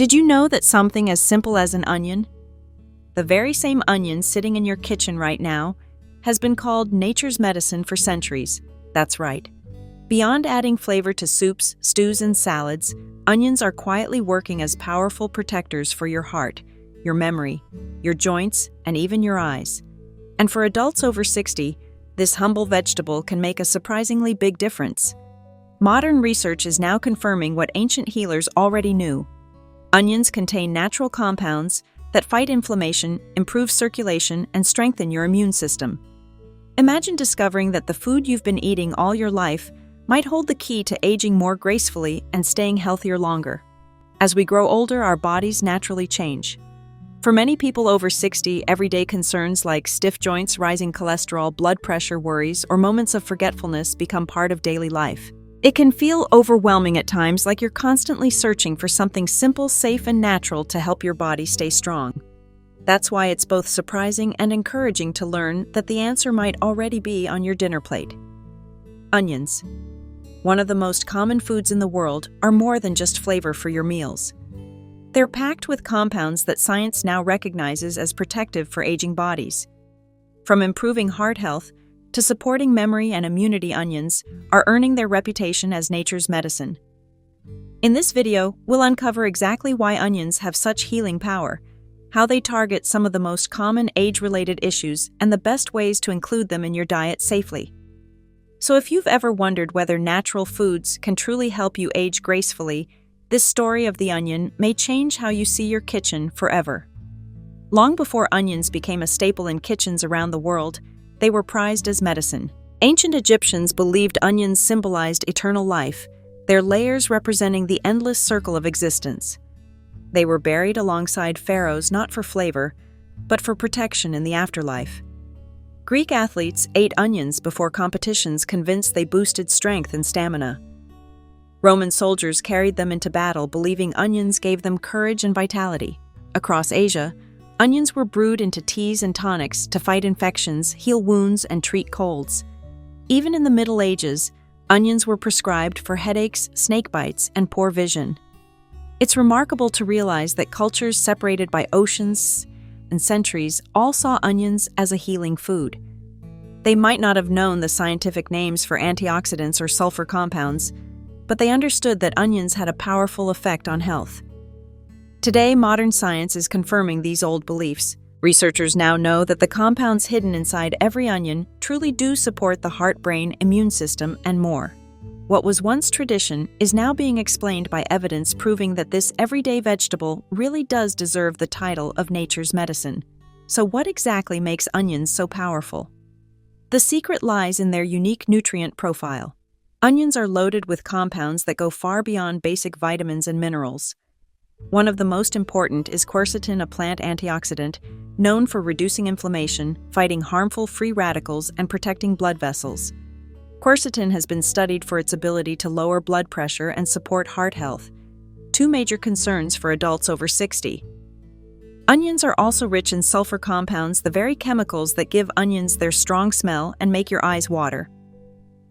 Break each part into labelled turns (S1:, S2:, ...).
S1: Did you know that something as simple as an onion, the very same onion sitting in your kitchen right now, has been called nature's medicine for centuries? That's right. Beyond adding flavor to soups, stews, and salads, onions are quietly working as powerful protectors for your heart, your memory, your joints, and even your eyes. And for adults over 60, this humble vegetable can make a surprisingly big difference. Modern research is now confirming what ancient healers already knew. Onions contain natural compounds that fight inflammation, improve circulation, and strengthen your immune system. Imagine discovering that the food you've been eating all your life might hold the key to aging more gracefully and staying healthier longer. As we grow older, our bodies naturally change. For many people over 60, everyday concerns like stiff joints, rising cholesterol, blood pressure worries, or moments of forgetfulness become part of daily life. It can feel overwhelming at times, like you're constantly searching for something simple, safe, and natural to help your body stay strong. That's why it's both surprising and encouraging to learn that the answer might already be on your dinner plate. Onions, one of the most common foods in the world, are more than just flavor for your meals. They're packed with compounds that science now recognizes as protective for aging bodies. From improving heart health to supporting memory and immunity, onions are earning their reputation as nature's medicine. In this video, we'll uncover exactly why onions have such healing power, how they target some of the most common age-related issues, and the best ways to include them in your diet safely. So if you've ever wondered whether natural foods can truly help you age gracefully, this story of the onion may change how you see your kitchen forever. Long before onions became a staple in kitchens around the world, they were prized as medicine. Ancient Egyptians believed onions symbolized eternal life, their layers representing the endless circle of existence. They were buried alongside pharaohs not for flavor, but for protection in the afterlife. Greek athletes ate onions before competitions, convinced they boosted strength and stamina. Roman soldiers carried them into battle, believing onions gave them courage and vitality. Across Asia, onions were brewed into teas and tonics to fight infections, heal wounds, and treat colds. Even in the Middle Ages, onions were prescribed for headaches, snake bites, and poor vision. It's remarkable to realize that cultures separated by oceans and centuries all saw onions as a healing food. They might not have known the scientific names for antioxidants or sulfur compounds, but they understood that onions had a powerful effect on health. Today, modern science is confirming these old beliefs. Researchers now know that the compounds hidden inside every onion truly do support the heart, brain, immune system, and more. What was once tradition is now being explained by evidence proving that this everyday vegetable really does deserve the title of nature's medicine. So what exactly makes onions so powerful? The secret lies in their unique nutrient profile. Onions are loaded with compounds that go far beyond basic vitamins and minerals. One of the most important is quercetin, a plant antioxidant, known for reducing inflammation, fighting harmful free radicals, and protecting blood vessels. Quercetin has been studied for its ability to lower blood pressure and support heart health, two major concerns for adults over 60. Onions are also rich in sulfur compounds, the very chemicals that give onions their strong smell and make your eyes water.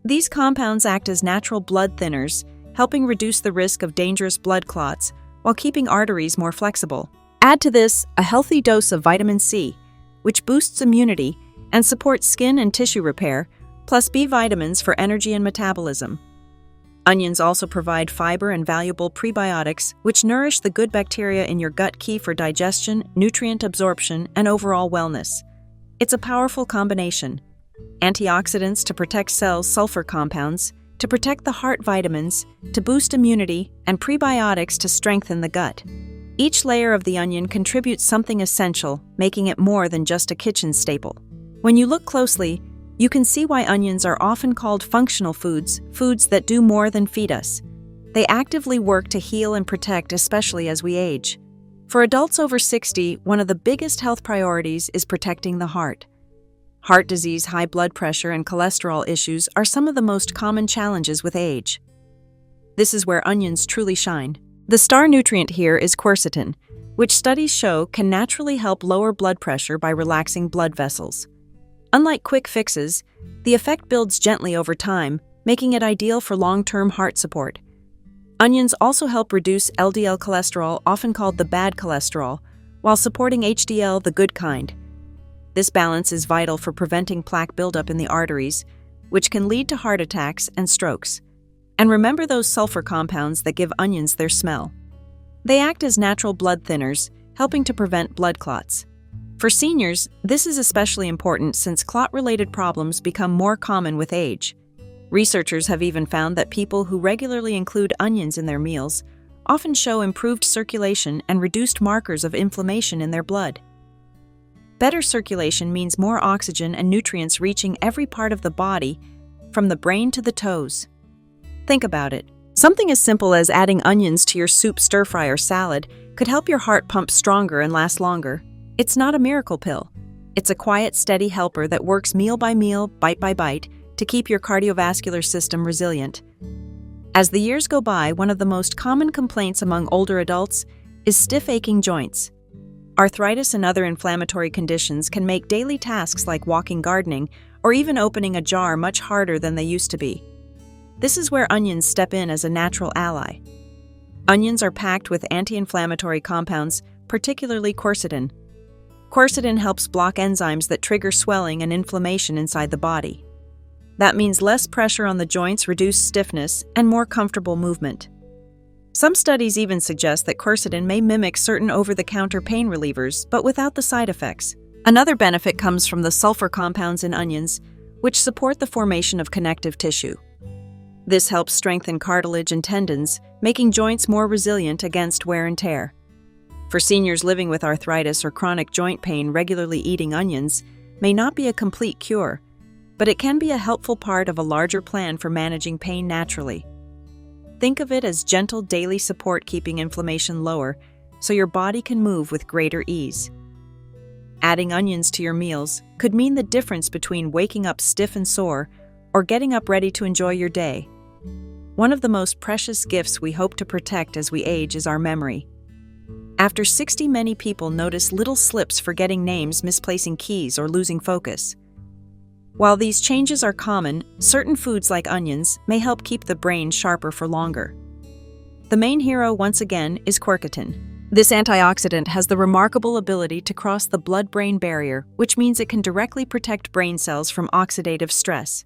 S1: These compounds act as natural blood thinners, helping reduce the risk of dangerous blood clots while keeping arteries more flexible. Add to this a healthy dose of vitamin C, which boosts immunity and supports skin and tissue repair, plus B vitamins for energy and metabolism. Onions also provide fiber and valuable prebiotics, which nourish the good bacteria in your gut, key for digestion, nutrient absorption, and overall wellness. It's a powerful combination. Antioxidants to protect cells, sulfur compounds to protect the heart, vitamins to boost immunity, and prebiotics to strengthen the gut. Each layer of the onion contributes something essential, making it more than just a kitchen staple. When you look closely, you can see why onions are often called functional foods, foods that do more than feed us. They actively work to heal and protect, especially as we age. For adults over 60, one of the biggest health priorities is protecting the heart. Heart disease, high blood pressure, and cholesterol issues are some of the most common challenges with age. This is where onions truly shine. The star nutrient here is quercetin, which studies show can naturally help lower blood pressure by relaxing blood vessels. Unlike quick fixes, the effect builds gently over time, making it ideal for long-term heart support. Onions also help reduce LDL cholesterol, often called the bad cholesterol, while supporting HDL, the good kind. This balance is vital for preventing plaque buildup in the arteries, which can lead to heart attacks and strokes. And remember those sulfur compounds that give onions their smell. They act as natural blood thinners, helping to prevent blood clots. For seniors, this is especially important since clot-related problems become more common with age. Researchers have even found that people who regularly include onions in their meals often show improved circulation and reduced markers of inflammation in their blood. Better circulation means more oxygen and nutrients reaching every part of the body, from the brain to the toes. Think about it. Something as simple as adding onions to your soup, stir-fry, or salad could help your heart pump stronger and last longer. It's not a miracle pill. It's a quiet, steady helper that works meal by meal, bite by bite, to keep your cardiovascular system resilient. As the years go by, one of the most common complaints among older adults is stiff, aching joints. Arthritis and other inflammatory conditions can make daily tasks like walking, gardening, or even opening a jar much harder than they used to be. This is where onions step in as a natural ally. Onions are packed with anti-inflammatory compounds, particularly quercetin. Quercetin helps block enzymes that trigger swelling and inflammation inside the body. That means less pressure on the joints, reduced stiffness, and more comfortable movement. Some studies even suggest that quercetin may mimic certain over-the-counter pain relievers, but without the side effects. Another benefit comes from the sulfur compounds in onions, which support the formation of connective tissue. This helps strengthen cartilage and tendons, making joints more resilient against wear and tear. For seniors living with arthritis or chronic joint pain, regularly eating onions may not be a complete cure, but it can be a helpful part of a larger plan for managing pain naturally. Think of it as gentle daily support, keeping inflammation lower so your body can move with greater ease. Adding onions to your meals could mean the difference between waking up stiff and sore or getting up ready to enjoy your day. One of the most precious gifts we hope to protect as we age is our memory. After 60, many people notice little slips, forgetting names, misplacing keys, or losing focus. While these changes are common, certain foods like onions may help keep the brain sharper for longer. The main hero, once again, is quercetin. This antioxidant has the remarkable ability to cross the blood-brain barrier, which means it can directly protect brain cells from oxidative stress,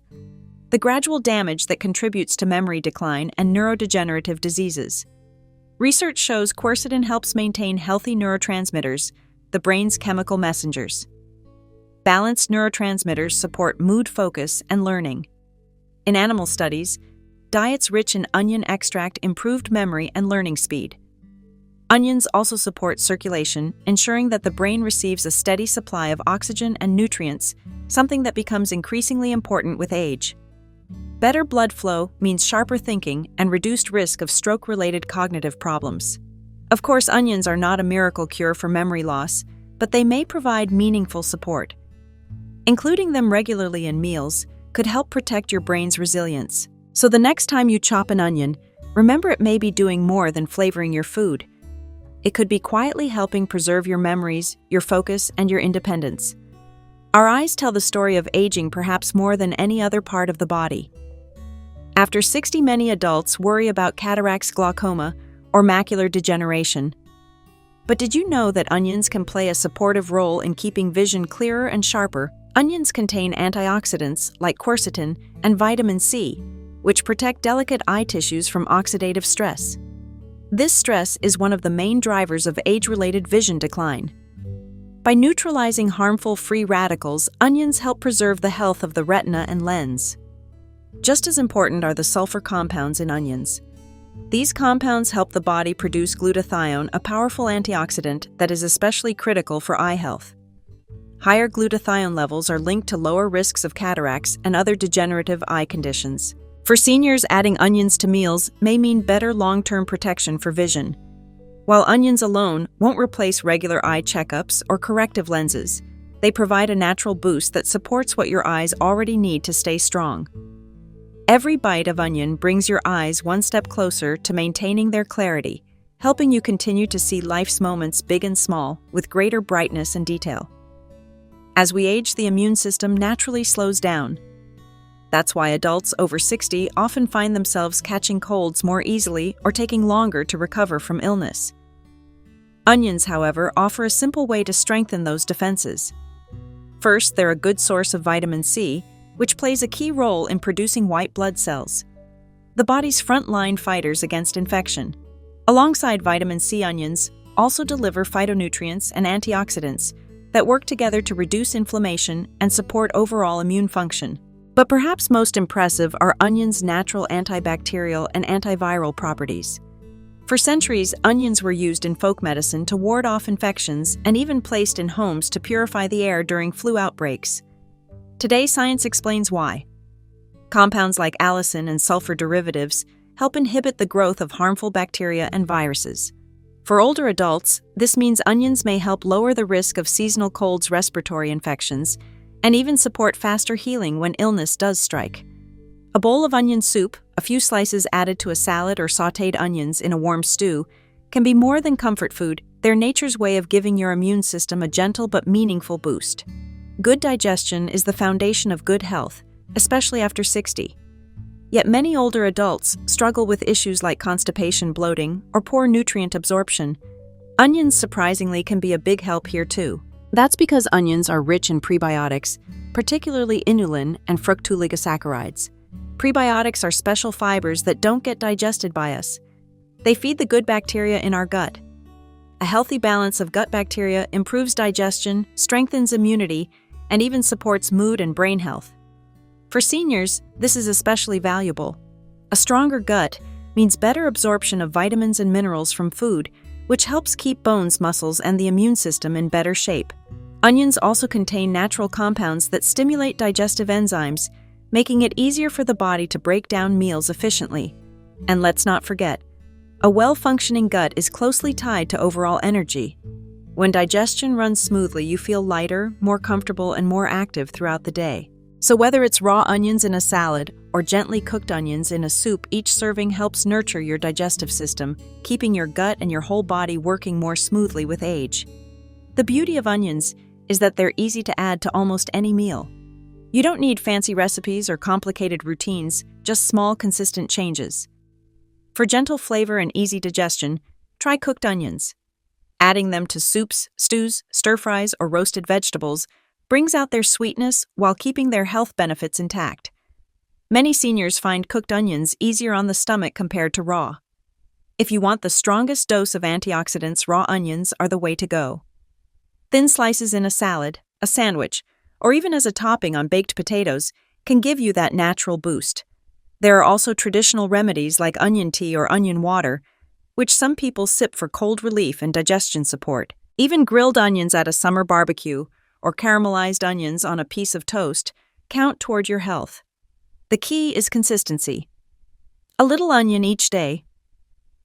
S1: the gradual damage that contributes to memory decline and neurodegenerative diseases. Research shows quercetin helps maintain healthy neurotransmitters, the brain's chemical messengers. Balanced neurotransmitters support mood, focus, and learning. In animal studies, diets rich in onion extract improved memory and learning speed. Onions also support circulation, ensuring that the brain receives a steady supply of oxygen and nutrients, something that becomes increasingly important with age. Better blood flow means sharper thinking and reduced risk of stroke-related cognitive problems. Of course, onions are not a miracle cure for memory loss, but they may provide meaningful support. Including them regularly in meals could help protect your brain's resilience. So the next time you chop an onion, remember it may be doing more than flavoring your food. It could be quietly helping preserve your memories, your focus, and your independence. Our eyes tell the story of aging perhaps more than any other part of the body. After 60, many adults worry about cataracts, glaucoma, or macular degeneration. But did you know that onions can play a supportive role in keeping vision clearer and sharper? Onions contain antioxidants like quercetin and vitamin C, which protect delicate eye tissues from oxidative stress. This stress is one of the main drivers of age-related vision decline. By neutralizing harmful free radicals, onions help preserve the health of the retina and lens. Just as important are the sulfur compounds in onions. These compounds help the body produce glutathione, a powerful antioxidant that is especially critical for eye health. Higher glutathione levels are linked to lower risks of cataracts and other degenerative eye conditions. For seniors, adding onions to meals may mean better long-term protection for vision. While onions alone won't replace regular eye checkups or corrective lenses, they provide a natural boost that supports what your eyes already need to stay strong. Every bite of onion brings your eyes one step closer to maintaining their clarity, helping you continue to see life's moments, big and small, with greater brightness and detail. As we age, the immune system naturally slows down. That's why adults over 60 often find themselves catching colds more easily or taking longer to recover from illness. Onions, however, offer a simple way to strengthen those defenses. First, they're a good source of vitamin C, which plays a key role in producing white blood cells, the body's front-line fighters against infection. Alongside vitamin C, onions also deliver phytonutrients and antioxidants that work together to reduce inflammation and support overall immune function. But perhaps most impressive are onions' natural antibacterial and antiviral properties. For centuries, onions were used in folk medicine to ward off infections and even placed in homes to purify the air during flu outbreaks. Today, science explains why. Compounds like allicin and sulfur derivatives help inhibit the growth of harmful bacteria and viruses. For older adults, this means onions may help lower the risk of seasonal colds, respiratory infections, and even support faster healing when illness does strike. A bowl of onion soup, a few slices added to a salad, or sautéed onions in a warm stew can be more than comfort food. They're nature's way of giving your immune system a gentle but meaningful boost. Good digestion is the foundation of good health, especially after 60. Yet many older adults struggle with issues like constipation, bloating, or poor nutrient absorption. Onions, surprisingly, can be a big help here too. That's because onions are rich in prebiotics, particularly inulin and fructooligosaccharides. Prebiotics are special fibers that don't get digested by us. They feed the good bacteria in our gut. A healthy balance of gut bacteria improves digestion, strengthens immunity, and even supports mood and brain health. For seniors, this is especially valuable. A stronger gut means better absorption of vitamins and minerals from food, which helps keep bones, muscles, and the immune system in better shape. Onions also contain natural compounds that stimulate digestive enzymes, making it easier for the body to break down meals efficiently. And let's not forget, a well-functioning gut is closely tied to overall energy. When digestion runs smoothly, you feel lighter, more comfortable, and more active throughout the day. So whether it's raw onions in a salad or gently cooked onions in a soup, each serving helps nurture your digestive system, keeping your gut and your whole body working more smoothly with age. The beauty of onions is that they're easy to add to almost any meal. You don't need fancy recipes or complicated routines, just small, consistent changes. For gentle flavor and easy digestion, try cooked onions. Adding them to soups, stews, stir-fries, or roasted vegetables brings out their sweetness while keeping their health benefits intact. Many seniors find cooked onions easier on the stomach compared to raw. If you want the strongest dose of antioxidants, raw onions are the way to go. Thin slices in a salad, a sandwich, or even as a topping on baked potatoes can give you that natural boost. There are also traditional remedies like onion tea or onion water, which some people sip for cold relief and digestion support. Even grilled onions at a summer barbecue or caramelized onions on a piece of toast count toward your health. The key is consistency. A little onion each day,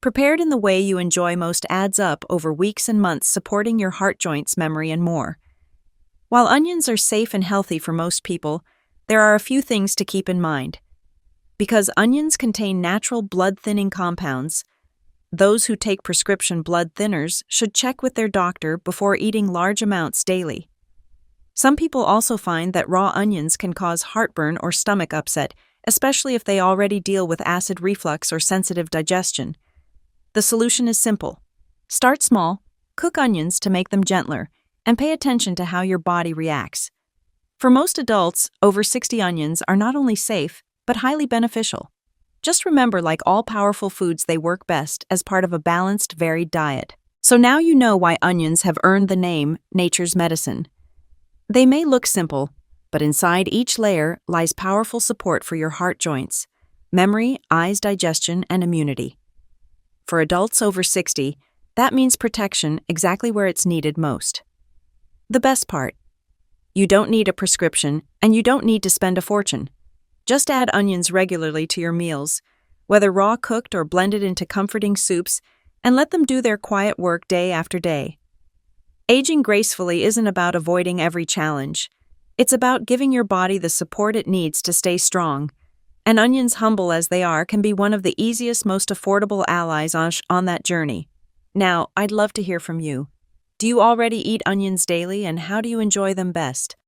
S1: prepared in the way you enjoy most, adds up over weeks and months, supporting your heart, joints, memory, and more. While onions are safe and healthy for most people, there are a few things to keep in mind. Because onions contain natural blood-thinning compounds, those who take prescription blood thinners should check with their doctor before eating large amounts daily. Some people also find that raw onions can cause heartburn or stomach upset, especially if they already deal with acid reflux or sensitive digestion. The solution is simple. Start small, cook onions to make them gentler, and pay attention to how your body reacts. For most adults, over 60 onions are not only safe, but highly beneficial. Just remember, like all powerful foods, they work best as part of a balanced, varied diet. So now you know why onions have earned the name nature's medicine. They may look simple, but inside each layer lies powerful support for your heart, joints, memory, eyes, digestion, and immunity. For adults over 60, that means protection exactly where it's needed most. The best part: you don't need a prescription, and you don't need to spend a fortune. Just add onions regularly to your meals, whether raw, cooked, or blended into comforting soups, and let them do their quiet work day after day. Aging gracefully isn't about avoiding every challenge. It's about giving your body the support it needs to stay strong. And onions, humble as they are, can be one of the easiest, most affordable allies on that journey. Now, I'd love to hear from you. Do you already eat onions daily, and how do you enjoy them best?